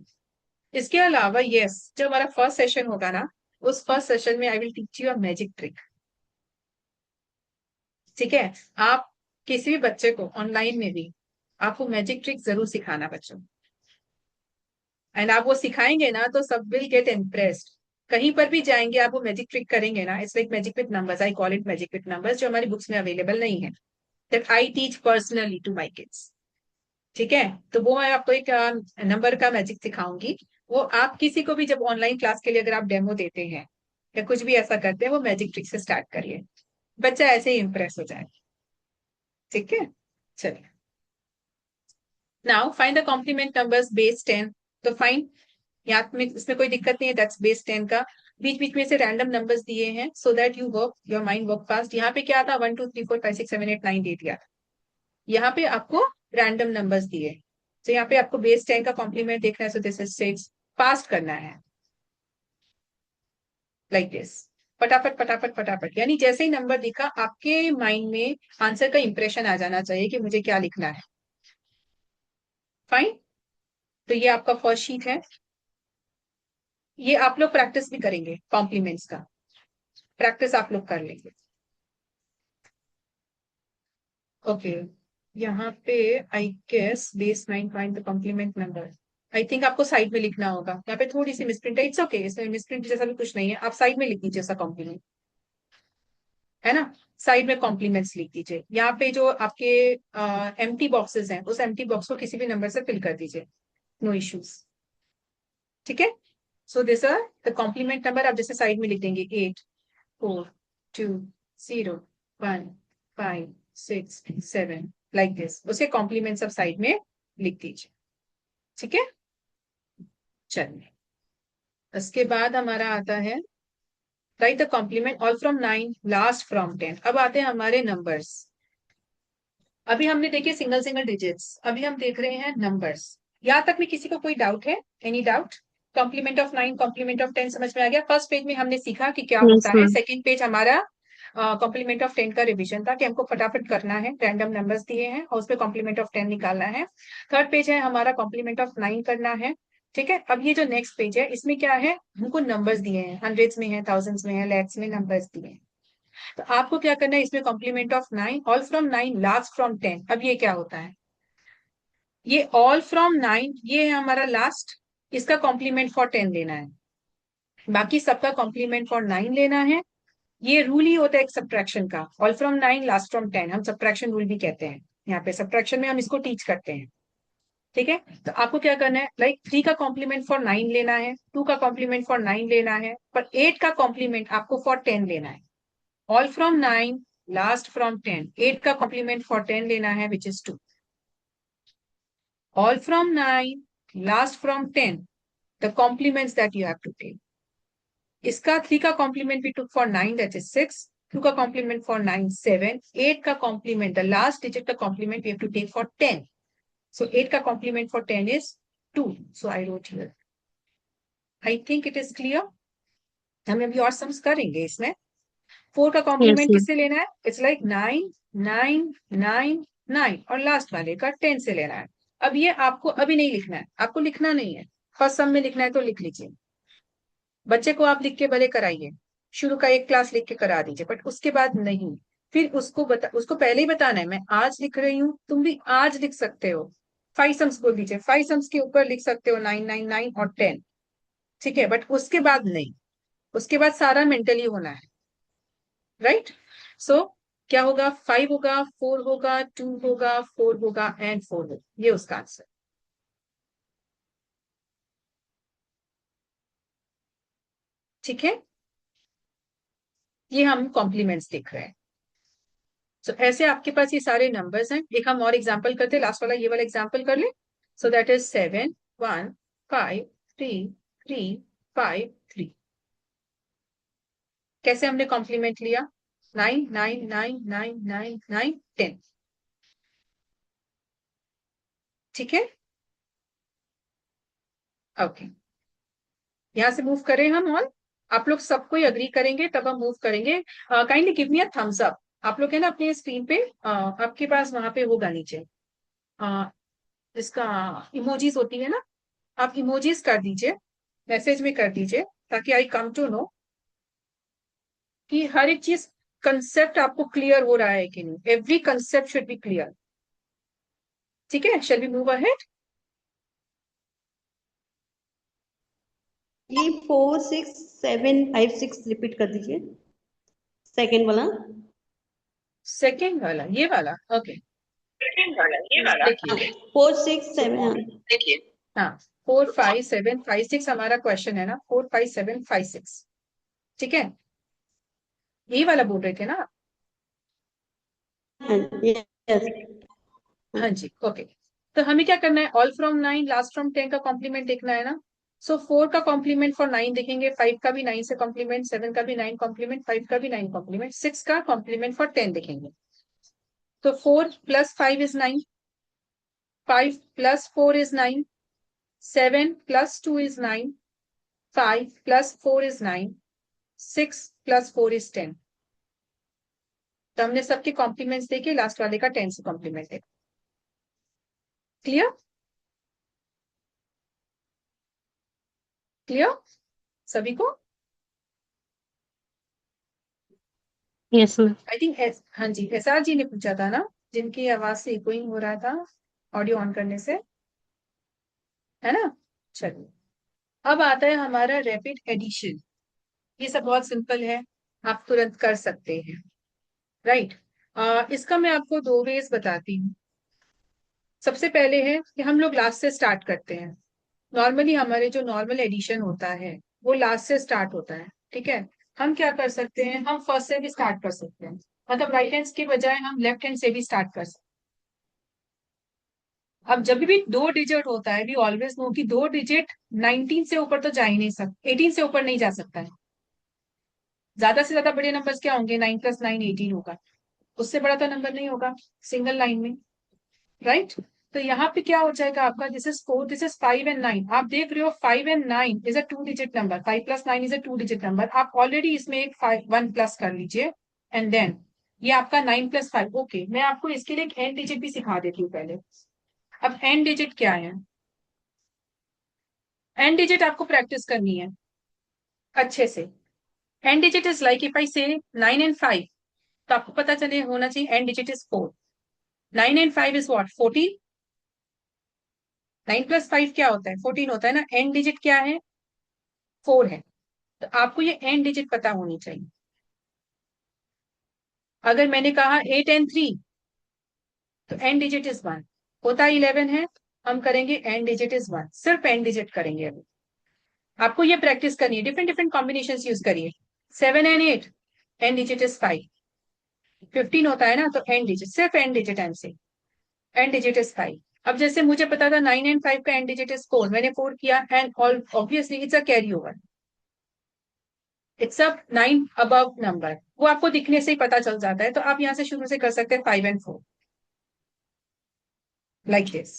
इसके अलावा यस, जब हमारा फर्स्ट सेशन होगा ना, उस फर्स्ट सेशन में I will teach you a magic trick. ठीक है? आप किसी भी बच्चे को ऑनलाइन में भी आपको मैजिक ट्रिक जरूर सिखाना बच्चों, एंड आप वो सिखाएंगे ना तो सब विल गेट इम्प्रेस्ड। कहीं पर भी जाएंगे आप वो मैजिक ट्रिक करेंगे ना, it's like magic with numbers, I call it magic with numbers, जो हमारी बुक्स में अवेलेबल नहीं है, that I teach personally to my kids. ठीक है? तो वो मैं आपको एक नंबर का मैजिक सिखाऊंगी, वो आप किसी को भी जब ऑनलाइन क्लास के लिए अगर आप डेमो देते हैं या कुछ भी ऐसा करते हैं, वो मैजिक ट्रिक से स्टार्ट करिए, बच्चा ऐसे ही इंप्रेस हो जाए। ठीक है? चलिए, now find the complement numbers base 10। तो फाइंड, यहाँ में इसमें कोई दिक्कत नहीं है, दैट्स बेस 10 का। बीच बीच में से रैंडम नंबर्स दिए हैं so that you work your mind work fast. यहाँ पे क्या था, 1 2 3 4 5 6 7 8 9 दे दिया, यहाँ पे आपको रैंडम नंबर्स दिए, तो यहाँ पे आपको बेस 10 का कॉम्प्लीमेंट देखना है, सो दिस इज 6, फास्ट करना है लाइक दिस, फटाफट फटाफट फटाफट, यानी जैसे ही नंबर दिखा आपके माइंड में आंसर का इंप्रेशन आ जाना चाहिए कि मुझे क्या लिखना है। फाइन, तो ये आपका फर्स्ट शीट है, ये आप लोग प्रैक्टिस भी करेंगे, कॉम्प्लीमेंट्स का प्रैक्टिस आप लोग कर लेंगे। ओके, यहाँ पे I guess base 9 find the complement number, I think आपको साइड में लिखना होगा, यहाँ पे थोड़ी सी मिसप्रिंट है, इट्स ओके, इसमें मिसप्रिंट जैसा भी कुछ नहीं है, आप साइड में लिख दीजिए ऐसा कॉम्प्लीमेंट, है ना? साइड में कॉम्प्लीमेंट्स लिख दीजिए। यहाँ पे जो आपके एम्प्टी बॉक्सेस हैं, उस एम्प्टी बॉक्स को किसी भी नंबर से फिल कर दीजिए, नो इश्यूज। ठीक है? So this are the complement number, आप जैसे साइड में लिख देंगे 8 4 2 0 1 5 6 7 लाइक दिस, उसके कॉम्प्लीमेंट्स आप साइड में लिख दीजिए। ठीक है? चलिए, उसके बाद हमारा आता है right the complement all from 9 last from 10। अब आते हैं हमारे नंबर्स। अभी हमने देखे सिंगल सिंगल डिजिट्स, अभी हम देख रहे हैं नंबर्स। यहाँ तक में किसी को कोई डाउट है? Any doubt? Complement of 9, complement of 10 समझ में आ गया? फर्स्ट पेज में हमने सीखा कि क्या यस होता है, मैम। सेकेंड पेज हमारा कॉम्प्लीमेंट ऑफ 10 का रिवीजन था कि हमको फटाफट करना है, रैंडम नंबर्स दिए हैं और उसमें कॉम्प्लीमेंट ऑफ 10 निकालना है। थर्ड पेज है हमारा कॉम्प्लीमेंट ऑफ 9 करना है। ठीक है? अब ये जो नेक्स्ट पेज है, इसमें क्या है, हमको नंबर्स दिए हैं, हंड्रेड्स में है, थाउजेंड्स में है, लैक्स में नंबर्स दिए हैं। तो आपको क्या करना है, इसमें complement of 9 all from 9 last from 10। अब ये क्या होता है, ये ऑल फ्रॉम 9 ये है हमारा लास्ट, इसका कॉम्प्लीमेंट फॉर 10 लेना है, बाकी सबका कॉम्प्लीमेंट फॉर 9 लेना है। ये रूल ही होता है एक सब्ट्रैक्शन का, ऑल फ्रॉम 9 लास्ट फ्रॉम 10, हम सब्ट्रैक्शन रूल भी कहते हैं, यहाँ पे सब्ट्रैक्शन में हम इसको टीच करते हैं। ठीक है? तो आपको क्या करना है, लाइक 3 का कॉम्प्लीमेंट फॉर 9 लेना है, 2 का कॉम्प्लीमेंट फॉर 9 लेना है, पर 8 का कॉम्प्लीमेंट आपको फॉर 10 लेना है। ऑल फ्रॉम 9 लास्ट फ्रॉम 10, 8 का कॉम्प्लीमेंट फॉर 10 लेना है which is 2। All from 9 last from 10, the complements that you have to take, इसका 3 का complement we took for 9 that is 6, 2 का कॉम्प्लीमेंट फॉर 9 7, 8 का कॉम्प्लीमेंट द लास्ट डिजिट का complement we have to take for 10, so 8 का complement for 10 is 2, so I wrote here. I think it is clear. हम अभी और sums करेंगे इसमें। 4 का यस कॉम्प्लीमेंट मैम। किससे लेना है, इट्स लाइक 9 9 9 9 और लास्ट वाले का 10 से लेना है। अब ये आपको अभी नहीं लिखना है, आपको लिखना नहीं है, फर्स्ट सम में लिखना है तो लिख लीजिए, बच्चे को आप लिख के भले कराइए, शुरू का एक क्लास लिख के करा दीजिए, बट उसके बाद नहीं। फिर उसको पहले ही बताना है मैं आज लिख रही हूँ, तुम भी आज लिख सकते हो। 5 सम्स बोल दीजिए, 5 सम्स के ऊपर लिख सकते हो 9 9 9 और 10, ठीक है, बट उसके बाद नहीं, उसके बाद सारा मेंटली होना है, राइट। सो क्या होगा, 5 होगा, 4 होगा, 2 होगा, 4 होगा एंड 4 होगा, ये उसका आंसर। ठीक है, ये हम कॉम्प्लीमेंट्स देख रहे हैं। सो ऐसे आपके पास ये सारे नंबर्स हैं। एक हम और एग्जांपल करते हैं, लास्ट वाला ये वाला एग्जांपल कर ले। सो दैट इज 7 1 5 3 3 5 3। कैसे हमने कॉम्प्लीमेंट लिया, 9 9 9 9 9 9 10, ठीक है, ओके। यहां से मूव करें हम, और आप लोग सबको ही अग्री करेंगे तब हम मूव करेंगे। Kindly give me a thumbs up. आप लोग है ना अपने स्क्रीन पे, आपके पास वहां पे होगा नीचे, इसका इमोजीज होती है ना, आप इमोजीज कर दीजिए, मैसेज में कर दीजिए, ताकि आई कम टू नो कि हर एक चीज कंसेप्ट आपको क्लियर हो रहा है कि नहीं। Every concept should be clear, ठीक है। Shall we move ahead. ये 4 6 7 5 6 रिपीट कर दीजिए, सेकेंड वाला। सेकेंड वाला, ये वाला, ओके, देखिए, 4 6 7। देखिए, हाँ, 4 5 7 5 6 हमारा क्वेश्चन है ना, 4 5 7 5 6, ठीक है, यही वाला बोल रहे थे ना। यस। हाँ जी, ओके। तो हमें क्या करना है, ऑल फ्रॉम 9 लास्ट फ्रॉम 10 का कॉम्प्लीमेंट देखना है ना। सो 4 का कॉम्प्लीमेंट फॉर 9 देखेंगे, 5 का भी 9 से कॉम्प्लीमेंट, 7 का भी 9 कॉम्प्लीमेंट, 5 का भी 9 कॉम्प्लीमेंट, 6 का कॉम्प्लीमेंट फॉर 10 देखेंगे। तो 4 + 5 is 9, 5 + 4 is 9, 7 + 2 is 9, 5 + 4 is 9, 6 + 4 is 10। तो हमने सबके कॉम्प्लीमेंट्स देखे, लास्ट वाले का 10 से कॉम्प्लीमेंट है। क्लियर, क्लियर सभी को। Yes ma'am. आई थिंक हाँ जी, SR जी ने पूछा था ना, जिनकी आवाज से इकोइंग हो रहा था ऑडियो ऑन करने से, है ना। चलिए, अब आता है हमारा रैपिड एडिशन। ये सब बहुत सिंपल है, आप तुरंत कर सकते हैं, राइट। इसका मैं आपको 2 वेज बताती हूँ। सबसे पहले है कि हम लोग लास्ट से स्टार्ट करते हैं। नॉर्मली हमारे जो नॉर्मल एडिशन होता है वो लास्ट से स्टार्ट होता है, ठीक है। हम क्या कर सकते हैं, हम फर्स्ट से भी स्टार्ट कर सकते हैं, मतलब राइट हैंड के बजाय हम लेफ्ट हैंड से भी स्टार्ट कर सकते हैं। अब जब भी 2 डिजिट होता है, वी ऑलवेज नो कि 2 डिजिट 19 से ऊपर तो जा ही नहीं सकता, 18 से ऊपर नहीं जा सकता है। ज्यादा से ज्यादा बड़े नंबर्स क्या होंगे, 9 + 9 18 होगा, उससे बड़ा तो नंबर नहीं होगा सिंगल लाइन में, राइट। तो यहाँ पे क्या हो जाएगा आपका, this is 4, this is 5 and 9। आप देख रहे हो 5 and 9 is a 2 digit number, 5 + 9 is a 2 digit number. आप ऑलरेडी इसमें एक 1 प्लस कर लीजिए, एंड देन ये आपका 9 + 5। ओके, मैं आपको इसके लिए एक एंड डिजिट भी सिखा देती हूँ पहले। अब एंड डिजिट क्या है, एंड डिजिट आपको प्रैक्टिस करनी है अच्छे से। And digit is like if I से 9 एंड 5, तो आपको पता चले होना चाहिए and digit is 4। 9 and 5 is what, 14। 9 + 5 क्या होता है, 14 होता है ना। एंड डिजिट क्या है, 4 है। तो आपको ये एंड डिजिट पता होनी चाहिए। अगर मैंने कहा 8 एंड 3, तो एंड डिजिट इज 1, होता 11 है, हम करेंगे एंड डिजिट इज 1, सिर्फ एंड डिजिट करेंगे। अभी आपको ये प्रैक्टिस करनी है, डिफरेंट डिफरेंट कॉम्बिनेशन यूज करिए। 7 एंड 8, एंड डिजिट इज 5। 15 होता है ना, तो एंड डिजिट, सिर्फ एंड डिजिट एंड से, एंड डिजिट इज 5। अब जैसे मुझे पता था 9 एंड 5 का एंड डिजिट इज 4, मैंने 4 किया, and obviously it's a carry over, it's a 9 above number, वो आपको दिखने से ही पता चल जाता है। तो आप यहाँ से शुरू से कर सकते हैं 5 एंड 4 लाइक दिस,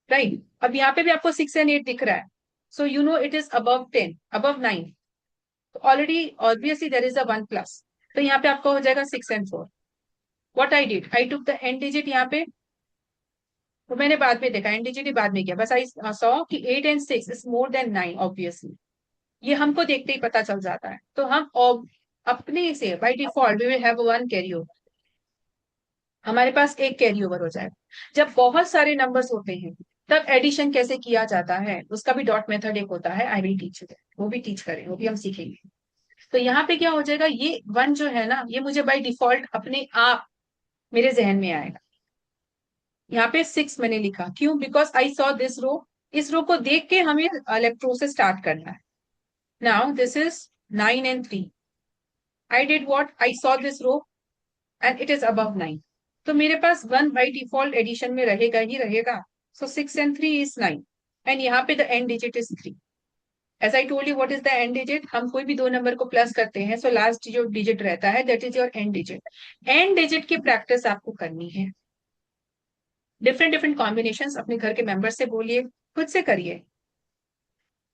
राइट। अब यहाँ पे भी आपको 6 एंड 8 दिख रहा है, so you know it is above 10, above 9, तो already obviously there is a 1 plus, तो यहाँ पे आपका हो जाएगा 6 and 4। What I did, I took the end digit यहाँ पे वो मैंने बाद में देखा, एंड डिजिट ही बाद में किया, बस आई सॉ कि 8 and 6 is more than 9 obviously, ये हमको देखते ही पता चल जाता है। तो हम अपने से by default we will have one carry over, हमारे पास एक कैरी ओवर हो जाएगा। जब बहुत सारे नंबर्स होते हैं तब एडिशन कैसे किया जाता है, उसका भी डॉट मेथड एक होता है, आई विल टीच यू, वो भी टीच करें, वो भी हम सीखेंगे। तो यहाँ पे क्या हो जाएगा, ये वन जो है ना, ये मुझे बाय डिफॉल्ट अपने आप मेरे जहन में आएगा। यहाँ पे 6 मैंने लिखा, क्यों? बिकॉज आई सॉ दिस रो, इस रो को देख के हमें इलेक्ट्रो से स्टार्ट करना है। Now this is 9 and 3, I did what, I saw this row and it is above 9, तो मेरे पास वन बाई डिफॉल्ट एडिशन में रहेगा ही रहेगा। सो 6 एंड 3 इज 9, एंड यहाँ पे the end digit is 3। As I told you what is the end digit, हम कोई भी दो नंबर को प्लस करते हैं, सो लास्ट जो डिजिट रहता है that is your and digit. And digit की प्रैक्टिस आपको करनी है, डिफरेंट डिफरेंट कॉम्बिनेशंस अपने घर के मेंबर से बोलिए, खुद से करिए।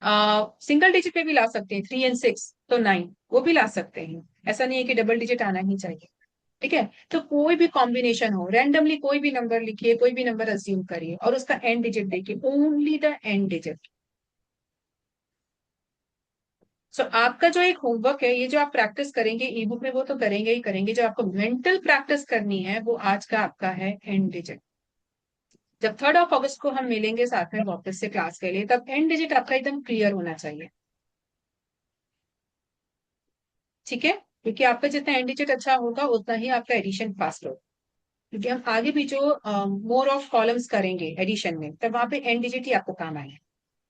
सिंगल डिजिट पे भी ला सकते हैं, 3 एंड 6 तो 9, वो भी ला सकते हैं, ऐसा नहीं है कि डबल डिजिट आना ही चाहिए। ठीक है, तो कोई भी कॉम्बिनेशन हो, रैंडमली कोई भी नंबर लिखिए, कोई भी नंबर अज्यूम करिए और उसका एंड डिजिट देखिए, ओनली द एंड डिजिट। सो आपका जो एक होमवर्क है, ये जो आप प्रैक्टिस करेंगे ई बुक में, वो तो करेंगे ही करेंगे, जो आपको मेंटल प्रैक्टिस करनी है वो आज का आपका है एंड डिजिट। जब 3 अगस्त को हम मिलेंगे साथ में वापस से क्लास के लिए, तब एंड डिजिट आपका एकदम क्लियर होना चाहिए। ठीक है, क्योंकि आपका जितना एंड डिजिट अच्छा होगा उतना ही आपका एडिशन फास्ट होगा। क्योंकि हम आगे भी जो मोर ऑफ कॉलम्स करेंगे एडिशन में, तब वहां पे एंड डिजिट ही आपको काम आएगा,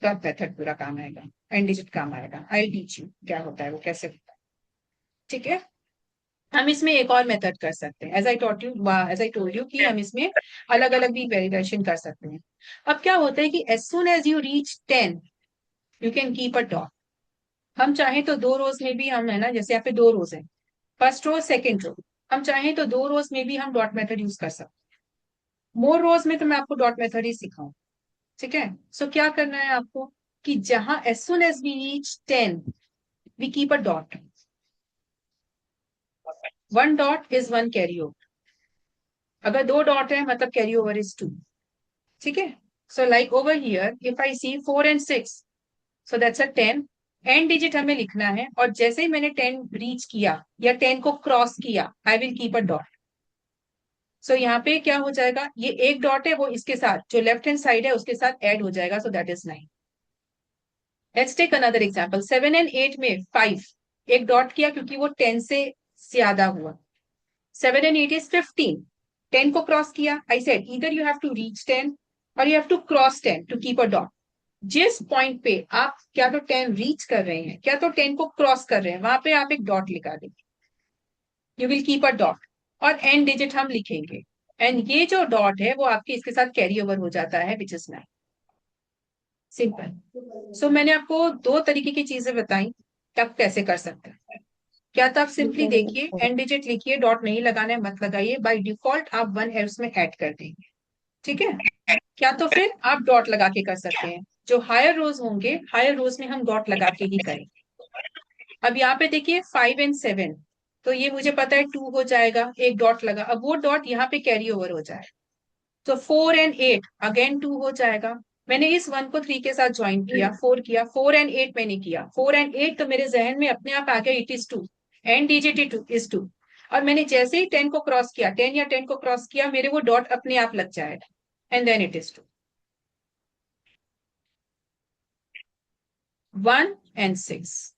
डॉट मेथड पूरा काम आएगा, एंड डिजिट काम आएगा। आई टीच यू क्या होता है, वो कैसे होता है। ठीक है, हम इसमें एक और मेथड कर सकते हैं, एज आई टोल्ड यू कि हम इसमें अलग अलग भी वेरिएशन कर सकते हैं। अब क्या होता है कि as soon as you reach 10 you can keep a dot. हम चाहें तो दो रोज में भी हम, है ना, जैसे यहाँ पे दो रोज है, फर्स्ट रो सेकेंड रो, हम चाहें तो दो रोज में भी हम डॉट मेथड यूज कर सकते हैं। मोर रोज में तो मैं आपको डॉट मेथड ही सिखाऊं। ठीक है, सो क्या करना है आपको कि जहां as soon as we reach 10 we keep a dot, one dot is one carry over, अगर दो डॉट है मतलब कैरी ओवर इज 2। ठीक है, so like over here if I see 4 and 6, so that's a 10, end digit हमें लिखना है, और जैसे ही मैंने 10 रीच किया या 10 को क्रॉस किया, I will keep a dot. So यहाँ पे क्या हो जाएगा, ये एक डॉट है वो इसके साथ जो लेफ्ट हैंड साइड है उसके साथ ऐड हो जाएगा, so that is 9। Let's take another example, 7 and 8 में 5 एक डॉट किया क्योंकि वो 10 से ज्यादा हुआ, 7 एंड 8 इज 15, 10 को क्रॉस किया, I said either you have to reach 10 और you have to cross 10 to keep a dot. जिस पॉइंट पे आप क्या तो 10 रीच कर रहे हैं, क्या तो 10 को क्रॉस कर रहे हैं, वहां पे आप एक डॉट लिखा देंगे, you will keep a dot, और एंड डिजिट हम लिखेंगे, एंड ये जो डॉट है वो आपके इसके साथ कैरी ओवर हो जाता है, विच इज 9। सिंपल। सो मैंने आपको दो तरीके की चीजें बताई कि आप कैसे कर सकते हैं। क्या तो आप सिंपली देखिए, एंड डिजिट लिखिए, डॉट नहीं लगाना है, मत लगाइए, बाय डिफॉल्ट आप वन उसमें ऐड कर देंगे। ठीक है, क्या तो फिर आप डॉट लगा के कर सकते हैं, जो हायर रोज होंगे हायर रोज में हम डॉट लगा के ही करेंगे। अब यहाँ पे देखिए 5 एंड 7, तो ये मुझे पता है 2 हो जाएगा, एक डॉट लगा, अब वो डॉट यहाँ पे कैरी ओवर हो जाए, तो 4 एंड 8 अगेन 2 हो जाएगा। मैंने इस 1 को 3 के साथ ज्वाइन किया, 4 किया, 4 एंड 8 मैंने किया, 4 एंड 8 तो मेरे जहन में अपने आप आ गया, it is 2, and digit is 2, और मैंने जैसे ही 10 को क्रॉस किया, 10 या 10 को क्रॉस किया, मेरे वो डॉट अपने आप लग जाएगा, and then it is 2। 1 and 6,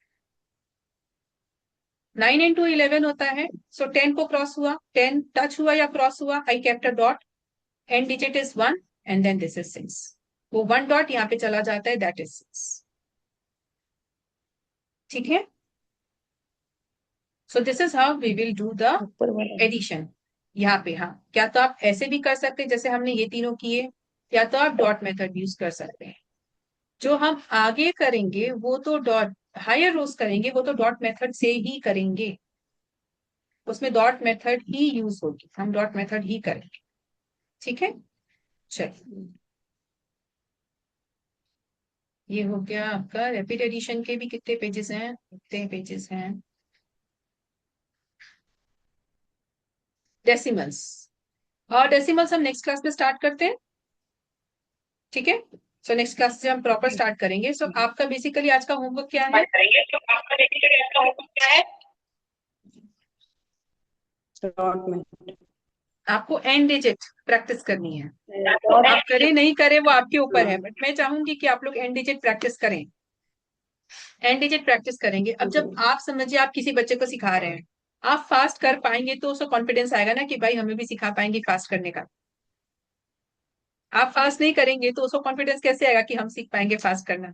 9 into 11 होता है, सो 10 को क्रॉस हुआ, 10 टच हुआ या क्रॉस हुआ, I kept a dot, end digit is 1 and then this is 6, वो 1 डॉट यहाँ पे चला जाता है, दैट इज 6। ठीक है, so this is how we will do the addition. यहाँ पे हाँ, क्या तो आप ऐसे भी कर सकते हैं जैसे हमने ये तीनों किए, या तो आप डॉट मेथड यूज कर सकते हैं। जो हम आगे करेंगे वो तो डॉट, हायर रोज करेंगे वो तो डॉट मेथड से ही करेंगे, उसमें डॉट मेथड ही यूज होगी, हम डॉट मेथड ही करेंगे। ठीक है, चलिए ये हो गया आपका रैपिड एडिशन के भी कितने पेजेस हैं, कितने पेजेस हैं। डेसिमल्स, और डेसिमल्स हम नेक्स्ट क्लास में स्टार्ट करते हैं। ठीक है। सो नेक्स्ट क्लास से हम प्रॉपर स्टार्ट करेंगे। सो आपका बेसिकली आज का होमवर्क क्या है? डॉट में आपको एंड डिजिट प्रैक्टिस करनी है। आप करें नहीं करें वो आपके ऊपर है, बट मैं चाहूंगी कि आप लोग एंड डिजिट प्रैक्टिस करें। एंड डिजिट प्रैक्टिस करेंगे। अब जब आप समझिए आप किसी बच्चे को सिखा रहे हैं, आप फास्ट कर पाएंगे तो उसको कॉन्फिडेंस आएगा ना कि भाई हमें भी सिखा पाएंगे फास्ट करने का। आप फास्ट नहीं करेंगे तो उसको कॉन्फिडेंस कैसे आएगा कि हम सीख पाएंगे फास्ट करना।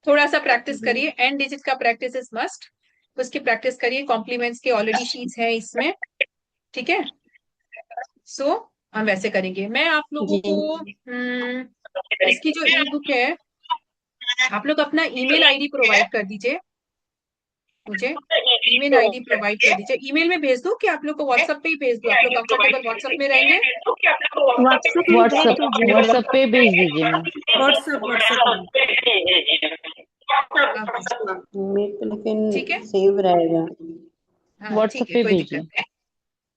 थोड़ा सा प्रैक्टिस करिए, एंड डिजिट का प्रैक्टिस इज मस्ट। उसकी प्रैक्टिस करिए। कॉम्प्लीमेंट्स के ऑलरेडी शीट्स हैं इसमें, ठीक है। सो हम वैसे करेंगे। मैं आप लोगों जी को इसकी जो ई बुक है, आप लोग अपना ईमेल आईडी प्रोवाइड कर दीजिए मुझे। ईमेल आईडी प्रोवाइड कर दीजिए। ईमेल में भेज दो कि आप लोग को व्हाट्सएप पे ही भेज दो? आप लोग कंफर्टेबल व्हाट्सएप में रहेंगे? व्हाट्सएप में भेज व्हाट्सएप दीजिए। व्हाट्सएप पे भेज दीजिए मैम। व्हाट्सएप व्हाट्सएप में। मेरे पे लेकिन ठीक है। सेव रहेगा। हाँ व्हाट्सएप ठीक है, पे कोई दिक्कत भेजिए। नहीं।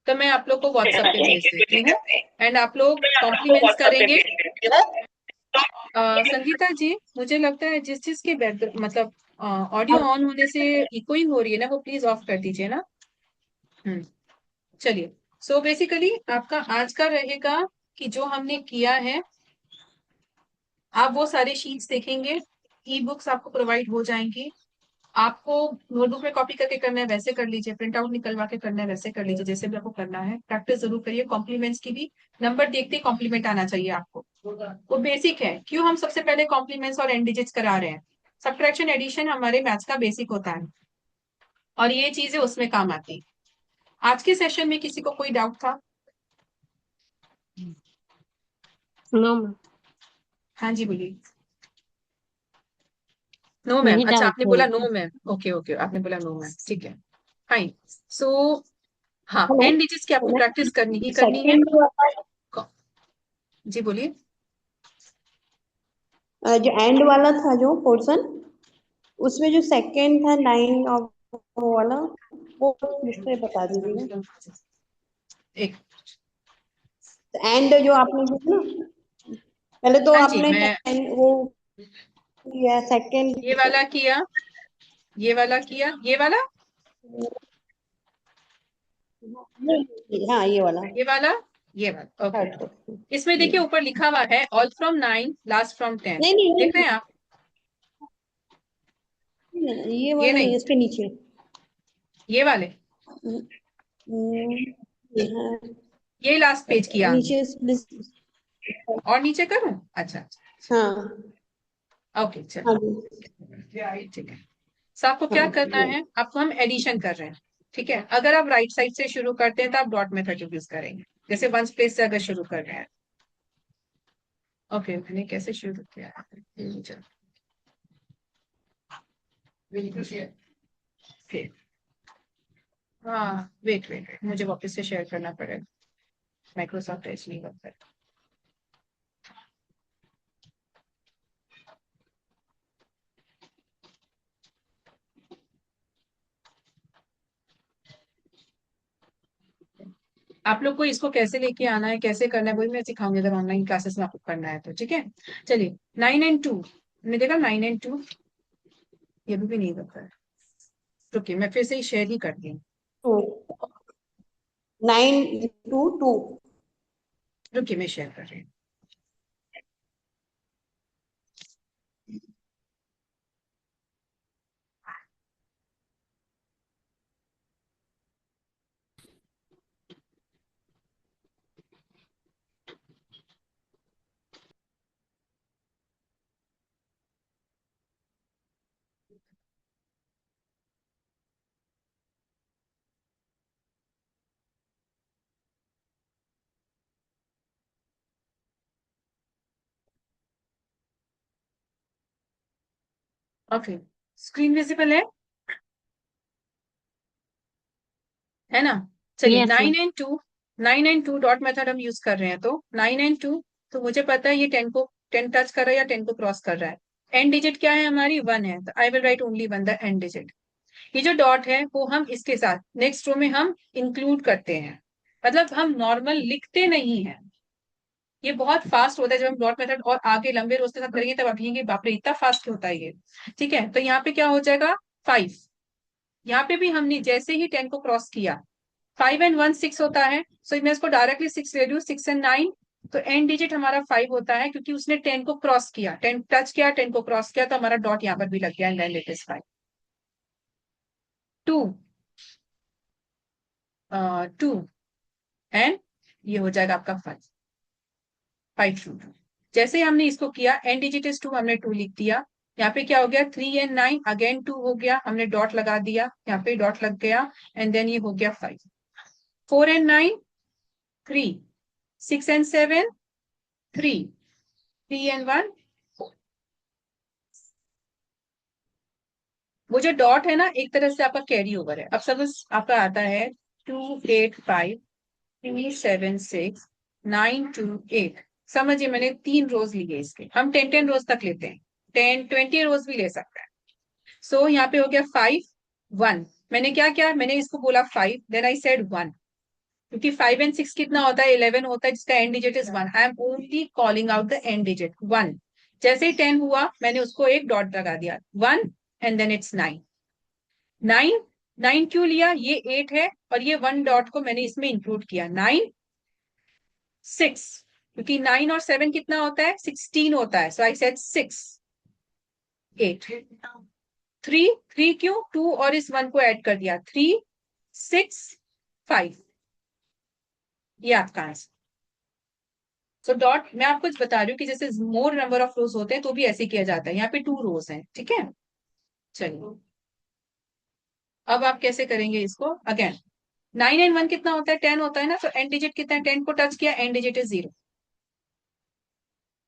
तो मैं आप लोग को व्हाट्सएप पे भेज देती हूँ एंड आप लोग कॉम्प्लीमेंट्स करेंगे। संगीता जी, मुझे लगता है जिस चीज के बैक मतलब ऑडियो ऑन होने से इकोइंग हो रही है ना, वो प्लीज ऑफ कर दीजिए ना। चलिए। सो बेसिकली आपका आज का रहेगा कि जो हमने किया है, आप वो सारे शीट्स देखेंगे। ई बुक्स आपको प्रोवाइड हो जाएंगी। आपको नोटबुक में कॉपी करके करना है वैसे कर लीजिए, प्रिंट आउट निकलवा के करना है वैसे कर लीजिए, जैसे भी आपको करना है। प्रैक्टिस जरूर करिए। कॉम्प्लीमेंट्स की भी नंबर देखते ही कॉम्प्लीमेंट आना चाहिए आपको। वो बेसिक है। क्यों हम सबसे पहले कॉम्प्लीमेंट्स और एंड डिजिट्स करा रहे हैं? सब्ट्रैक्शन एडिशन हमारे मैथ्स का बेसिक होता है और ये चीजें उसमें काम आती। आज के सेशन में किसी को कोई डाउट था? नो मैम, हाँ जी बोलिए। No ma'am. नहीं अच्छा डाउट आपने है। बोला नो मैम। ओके ओके, आपने बोला नो मैम, ठीक है। फाइन। सो हाँ, हेलो एंड डिजिट्स की आपको प्रैक्टिस करनी ही करनी है। सेकंड जी बोलिए। जो एंड वाला था जो पोर्शन, उसमें जो सेकंड था 9 ऑफ वो वाला, वो मुझे बता दीजिएगा। एक एंड जो आपने किया ना, पहले तो हाँ जी, आपने मैं 10 वो किया, सेकंड ये वाला किया, ये वाला किया, ये वाला, हाँ ये वाला ये वाला, ये वाला। ओके। Third question. इसमें देखिए ऊपर लिखा हुआ है ऑल फ्रॉम 9 लास्ट फ्रॉम 10। नहीं नहीं देख रहे हैं आप? ये ये वाला नहीं, नहीं, इसके नीचे। ये वाले, हाँ, ये लास्ट पेज किया हमने। नीचे और नीचे करूं? अच्छा अच्छा, हाँ ओके हाँ चलो, जी ठीक है। सो आपको क्या हाँ करना ये है? आपको हम एडिशन कर रहे हैं, ठीक है। अगर आप राइट साइड से शुरू करते हैं तो आप डॉट मेथड यूज करेंगे, जैसे वन प्लेस से अगर शुरू कर रहे हैं। ओके, मैंने कैसे शुरू किया है? चलो, फिर हाँ, वेट वेट वेट, मुझे वापस से शेयर करना पड़ेगा। माइक्रोसॉफ्ट एज नहीं करता है। आप लोग को इसको कैसे लेके आना है, कैसे करना है, वही मैं सिखाऊंगी अगर ऑनलाइन क्लासेस में आपको करना है तो, ठीक है। चलिए 9 एंड 2, हमने देखा 9 एंड 2, ये भी नहीं करता है। रुकिए मैं फिर से ही शेयर ही करती हूँ। 9 into 2। रुकिए मैं शेयर कर रही हूँ। ओके, स्क्रीन विजिबल है ना? चलिए yes ma'am. 9 and 2 dot method हम यूज कर रहे हैं, तो 9 एंड 2, तो मुझे पता है ये 10 को 10 टच कर रहा है या 10 को क्रॉस कर रहा है। एंड डिजिट क्या है हमारी? 1 है, तो I will write only 1 the end digit. ये जो डॉट है वो हम इसके साथ नेक्स्ट रो में हम इंक्लूड करते हैं, मतलब हम नॉर्मल लिखते नहीं है। ये बहुत फास्ट होता है जब हम डॉट मेथड और आगे लंबे रोज के साथ करेंगे तब आप कहेंगे बाप रे इतना फास्ट होता है ये। ठीक है, तो यहाँ पे क्या हो जाएगा 5। यहाँ पे भी हमने जैसे ही 10 को क्रॉस किया 5 and 1 6 होता है, सो मैं इसको डायरेक्टली 6 ले लूं, 6 and 9, तो एंड डिजिट हमारा 5 होता है क्योंकि उसने 10 को क्रॉस किया, 10 टच किया, 10 को क्रॉस किया, तो हमारा डॉट यहाँ पर भी लग गया and then it is 5। 2 2 and ये हो जाएगा आपका 5 5 2। जैसे ही हमने इसको किया एंड डिजिट इज 2, हमने 2 लिख दिया। यहाँ पे क्या हो गया 3 and 9 अगेन 2 हो गया, हमने डॉट लगा दिया, यहाँ पे डॉट लग गया एंड देन ये हो गया 5। 4 and 9 3, 6 and 7 3, 3 and 1 4। वो जो डॉट है ना एक तरह से आपका कैरी ओवर है। अब सपोज आपका आता है 2 8 5 3 7 6 9 2 8, समझिए मैंने 3 रोज लिए इसके, हम 10 रोज तक लेते हैं, 10 20 रोज भी ले सकते हैं। सो यहाँ पे हो गया 5 1, मैंने क्या किया, मैंने इसको बोला 5, देन आई सेड 1, क्योंकि 5 and 6 कितना होता है 11 होता है, जिसका and digit is 1। I am only calling out the end digit 1। जैसे ही 10 हुआ मैंने उसको एक डॉट लगा दिया 1 एंड देन इट्स 9। 9 9 क्यों लिया, ये 8 है और ये 1 डॉट को मैंने इसमें इंक्लूड किया। 9 6, क्योंकि 9 और 7 कितना होता है 16 होता है, सो आई सेड 6 8। 3 3 क्यों, 2 और इस 1 को ऐड कर दिया, 3 6 5, ये आपका आंसर। सो डॉट मैं आपको बता रही हूँ कि जैसे मोर नंबर ऑफ रोज होते हैं तो भी ऐसे किया जाता है। यहाँ पे 2 रोज हैं, ठीक है। चलिए अब आप कैसे करेंगे इसको, अगेन 9 and 1 कितना होता है 10 होता है ना, तो एंड डिजिट कितना है, 10 को टच किया एंड डिजिट इज 0।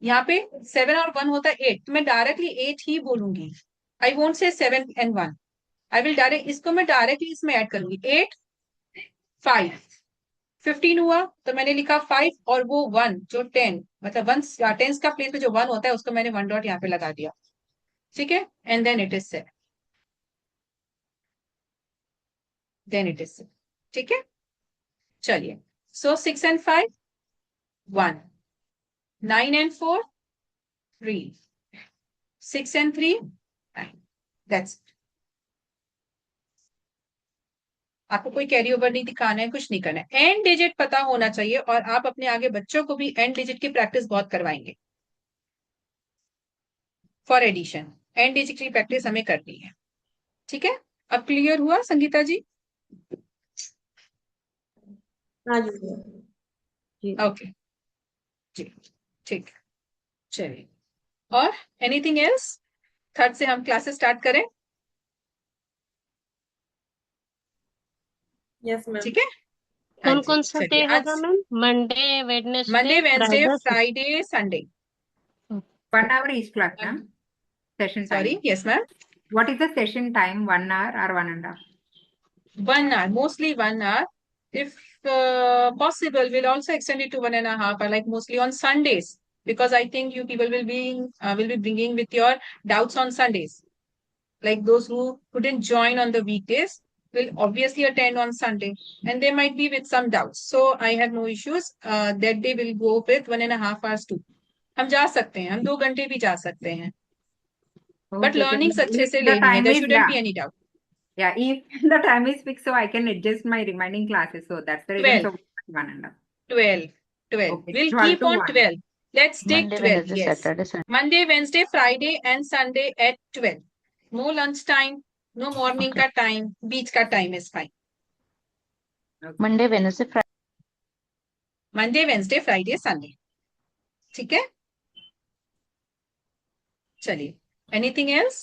यहाँ पे 7 और 1 होता है 8, तो मैं डायरेक्टली 8 ही बोलूंगी, I won't say 7 and 1, I will direct इसको मैं डायरेक्टली इसमें ऐड करूंगी। 8 5 15 हुआ तो मैंने लिखा 5 और वो 1 जो 10 मतलब 1 टेंस का प्लेस में जो 1 होता है उसको मैंने 1 डॉट यहाँ पे लगा दिया, ठीक है, and then it is set, then it is set, ठीक है। चलिए so 6 and 5 1, 9 and 4 3, 6 and 3 9, that's it. आपको कोई कैरी ओवर नहीं दिखाना है, कुछ नहीं करना है, एंड डिजिट पता होना चाहिए और आप अपने आगे बच्चों को भी एंड डिजिट की प्रैक्टिस बहुत करवाएंगे फॉर एडिशन। एंड डिजिट की प्रैक्टिस हमें करनी है, ठीक है। अब क्लियर हुआ संगीता जी? हाँ जी जी। ओके जी, ठीक, चलिए। और एनीथिंग एल्स, थर्ड से हम क्लासेस स्टार्ट करें, यस मैम। ठीक है। हाँ कौन जी कौन सा डे चलिए, होगा आज ma'am? Monday, Wednesday, Monday Wednesday Friday, Friday Sunday. 1 hour each class, ma'am. Session sorry, time. Yes ma'am. What is the session time? 1 hour or 1.5? 1 hour, mostly 1 hour. If possible, we'll also extend it to 1.5 hour, like mostly on Sundays, because I think you people will be bringing with your doubts on Sundays. Like those who couldn't join on the weekdays will obviously attend on Sunday, and they might be with some doubts. So I have no issues. That day will go with 1.5 hours too. हम जा सकते हैं, हम 2 घंटे भी जा सकते हैं, बट Okay, okay. लर्निंग्स अच्छे If से the लेनी है, time there is shouldn't done. Be any doubt. Yeah, if the time is fixed, so I can adjust my remaining classes. So that's the reason. 12 So 1.5. 12 Okay, we'll 12 keep to on 1. 12, let's take Monday, 12, Wednesday, yes, Saturday, Sunday. Monday, Wednesday, Friday and Sunday at 12, no lunch time, no morning Okay. का time, बीच का time is fine, Okay. Monday, Wednesday, Friday. Monday, Wednesday, Friday, Sunday, ठीक है। चलिए, anything else?